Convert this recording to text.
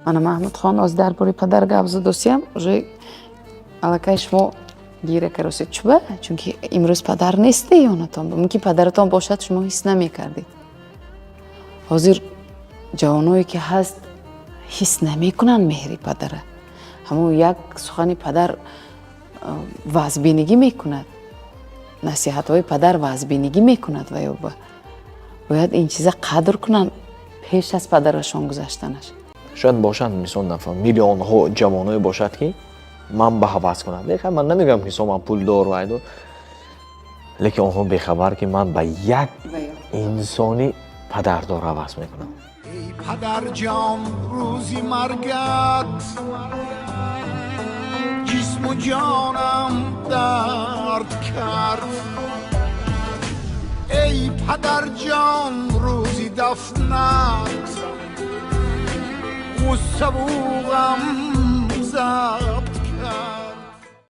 ана Маҳмудхон аз дарбори падар гап задосиям уже аллакай шумо гира каросед чуба чунки имрӯз падар несте ёнатон мумкин падаратон бошад шумо ҳис намекардед. ҳозир ҷавоное ки ҳаст ҳис намекунанд меҳри падара. ҳамон як сухани падар вазбинигӣ мекунад. насиҳатҳои падар вазбинигӣ мекунад ва ё бояд ин чиза қадр кунанд пеш аз падарашон гузаштанаш. شاید باشند مثلا نفر میلیون ها جوانای باشد که من به هوس کنم. دیگه من نمیگم که من پول دار و ایدار، لیکن آنها بخبر که من به یک انسانی پدردار هوس میکنم. ای پدر جان روزی مرگت جسم و جانم درد کرد. ای پدر جان روزی دفنت غصه و غم